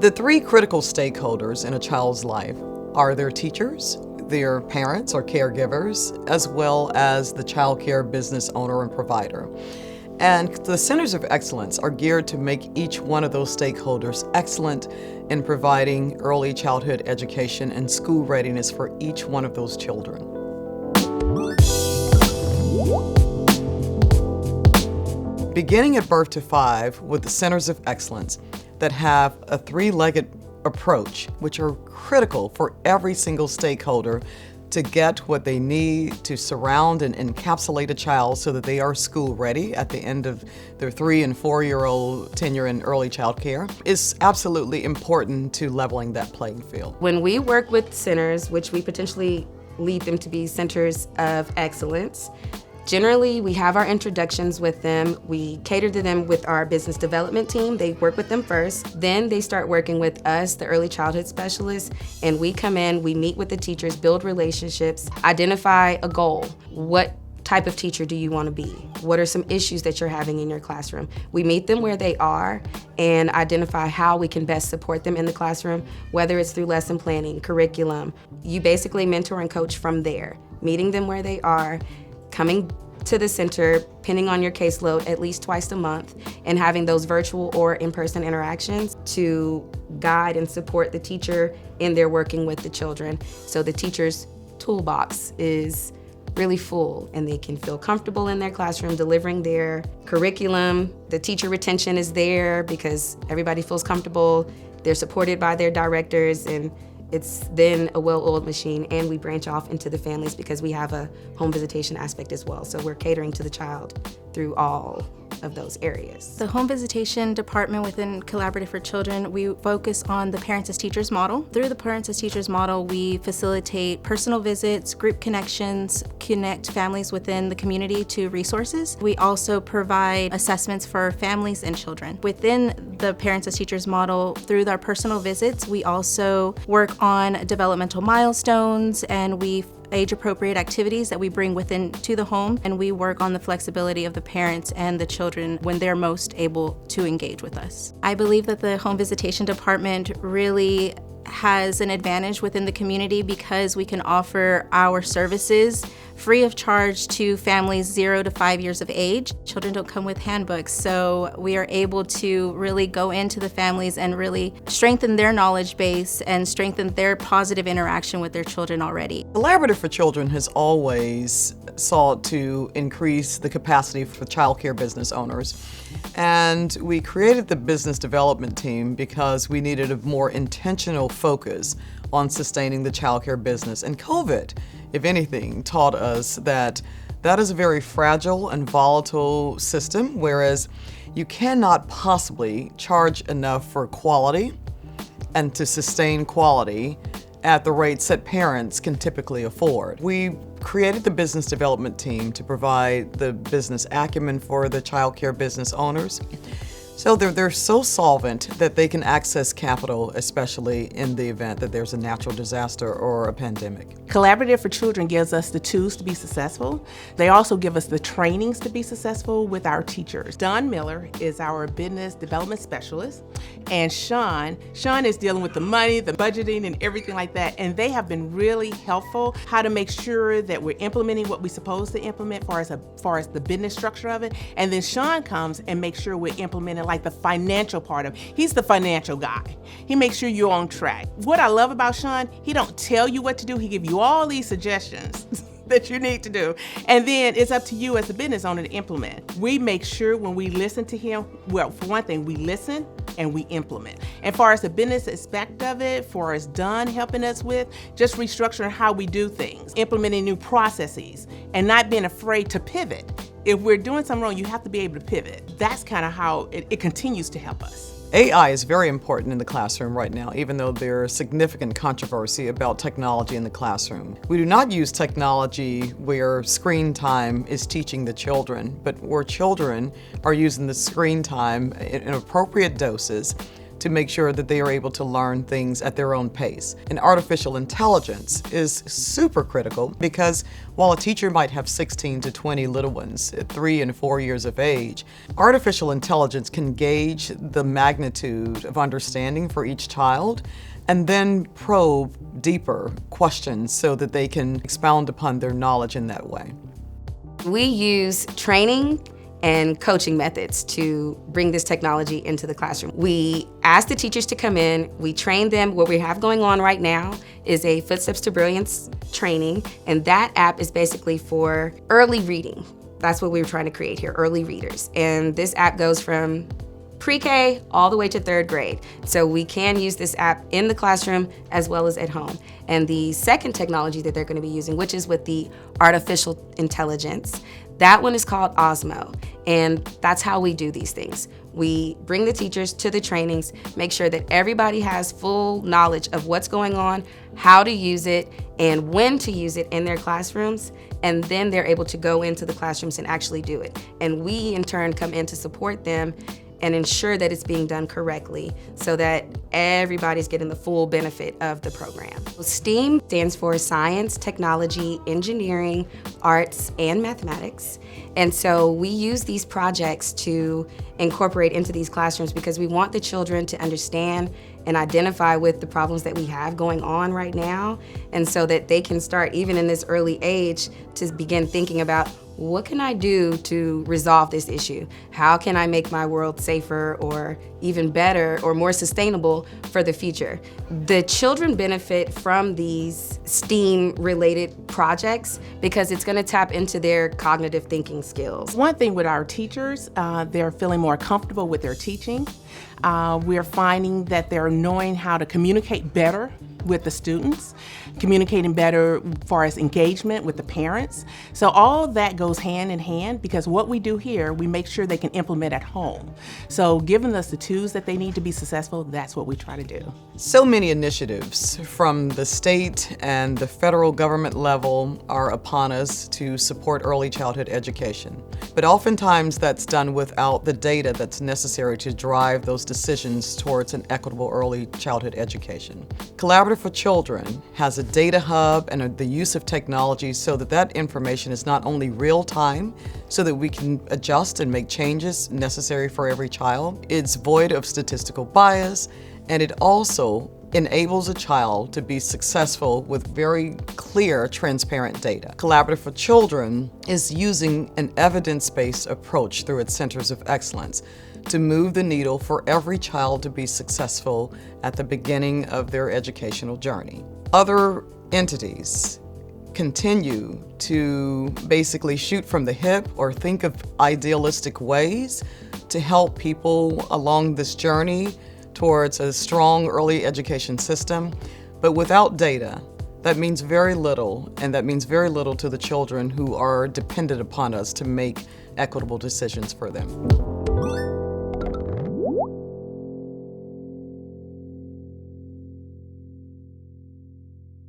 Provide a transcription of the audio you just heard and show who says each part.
Speaker 1: The three critical stakeholders in a child's life are their teachers, their parents or caregivers, as well as the child care business owner and provider. And the Centers of Excellence are geared to make each one of those stakeholders excellent in providing early childhood education and school readiness for each one of those children. Beginning at birth to 5 with the Centers of Excellence that have a three-legged approach, which are critical for every single stakeholder to get what they need to surround and encapsulate a child so that they are school ready at the end of their 3- and 4-year-old tenure in early child care, is absolutely important to leveling that playing field.
Speaker 2: When we work with centers, which we potentially lead them to be centers of excellence, generally, we have our introductions with them. We cater to them with our business development team. They work with them first. Then they start working with us, the early childhood specialists, and we come in, we meet with the teachers, build relationships, identify a goal. What type of teacher do you want to be? What are some issues that you're having in your classroom? We meet them where they are and identify how we can best support them in the classroom, whether it's through lesson planning, curriculum. You basically mentor and coach from there, meeting them where they are, coming to the center, depending on your caseload, at least twice a month, and having those virtual or in-person interactions to guide and support the teacher in their working with the children. So the teacher's toolbox is really full and they can feel comfortable in their classroom delivering their curriculum. The teacher retention is there because everybody feels comfortable. They're supported by their directors, and it's then a well-oiled machine, and we branch off into the families because we have a home visitation aspect as well. So we're catering to the child through all of those areas.
Speaker 3: The home visitation department within Collaborative for Children, we focus on the Parents as Teachers model. Through the Parents as Teachers model, we facilitate personal visits, group connections, connect families within the community to resources. We also provide assessments for families and children. Within the Parents as Teachers model, through our personal visits, we also work on developmental milestones, and we age-appropriate activities that we bring within to the home, and we work on the flexibility of the parents and the children when they're most able to engage with us. I believe that the home visitation department really has an advantage within the community because we can offer our services free of charge to families 0 to 5 years of age. Children don't come with handbooks, so we are able to really go into the families and really strengthen their knowledge base and strengthen their positive interaction with their children already.
Speaker 1: Collaborative for Children has always sought to increase the capacity for child care business owners. And we created the business development team because we needed a more intentional focus on sustaining the child care business. And COVID, if anything, taught us that that is a very fragile and volatile system, whereas you cannot possibly charge enough for quality and to sustain quality at the rates that parents can typically afford. We created the business development team to provide the business acumen for the child care business owners. So they're so solvent that they can access capital, especially in the event that there's a natural disaster or a pandemic.
Speaker 4: Collaborative for Children gives us the tools to be successful. They also give us the trainings to be successful with our teachers. Don Miller is our business development specialist, and Sean is dealing with the money, the budgeting, and everything like that. And they have been really helpful how to make sure that we're implementing what we're supposed to implement as far as the business structure of it. And then Sean comes and makes sure we're implementing like the financial part of it. He's the financial guy. He makes sure you're on track. What I love about Sean, he don't tell you what to do. He gives you all these suggestions that you need to do. And then it's up to you as a business owner to implement. We make sure when we listen to him, well, for one thing, we listen and we implement. And far as the business aspect of it, for as Don helping us with, just restructuring how we do things, implementing new processes, and not being afraid to pivot. If we're doing something wrong, you have to be able to pivot. That's kind of how it continues to help us.
Speaker 1: AI is very important in the classroom right now, even though there's significant controversy about technology in the classroom. We do not use technology where screen time is teaching the children, but where children are using the screen time in appropriate doses to make sure that they are able to learn things at their own pace. And artificial intelligence is super critical because while a teacher might have 16 to 20 little ones at 3 and 4 years of age, artificial intelligence can gauge the magnitude of understanding for each child and then probe deeper questions so that they can expound upon their knowledge in that way.
Speaker 2: We use training and coaching methods to bring this technology into the classroom. We ask the teachers to come in, we train them. What we have going on right now is a Footsteps to Brilliance training, and that app is basically for early reading. That's what we were trying to create here, early readers. And this app goes from pre-K all the way to 3rd grade. So we can use this app in the classroom as well as at home. And the second technology that they're going to be using, which is with the artificial intelligence, that one is called Osmo. And that's how we do these things. We bring the teachers to the trainings, make sure that everybody has full knowledge of what's going on, how to use it, and when to use it in their classrooms, and then they're able to go into the classrooms and actually do it. And we, in turn, come in to support them and ensure that it's being done correctly so that everybody's getting the full benefit of the program. STEAM stands for science, technology, engineering, arts, and mathematics. And so we use these projects to incorporate into these classrooms because we want the children to understand and identify with the problems that we have going on right now, and so that they can start, even in this early age, to begin thinking about, what can I do to resolve this issue? How can I make my world safer or even better or more sustainable for the future? The children benefit from these STEAM-related projects because it's going to tap into their cognitive thinking skills.
Speaker 4: One thing with our teachers, they're feeling more comfortable with their teaching. We're finding that they're knowing how to communicate better with the students, communicating better as far as engagement with the parents. So all of that goes hand in hand because what we do here, we make sure they can implement at home. So giving us the tools that they need to be successful, that's what we try to do.
Speaker 1: So many initiatives from the state and the federal government level are upon us to support early childhood education. But oftentimes that's done without the data that's necessary to drive those decisions towards an equitable early childhood education. Collaborative for Children has a data hub and the use of technology so that that information is not only real time, so that we can adjust and make changes necessary for every child. It's void of statistical bias, and it also enables a child to be successful with very clear, transparent data. Collaborative for Children is using an evidence-based approach through its centers of excellence to move the needle for every child to be successful at the beginning of their educational journey. Other entities continue to basically shoot from the hip or think of idealistic ways to help people along this journey towards a strong early education system, but without data, that means very little, and that means very little to the children who are dependent upon us to make equitable decisions for them.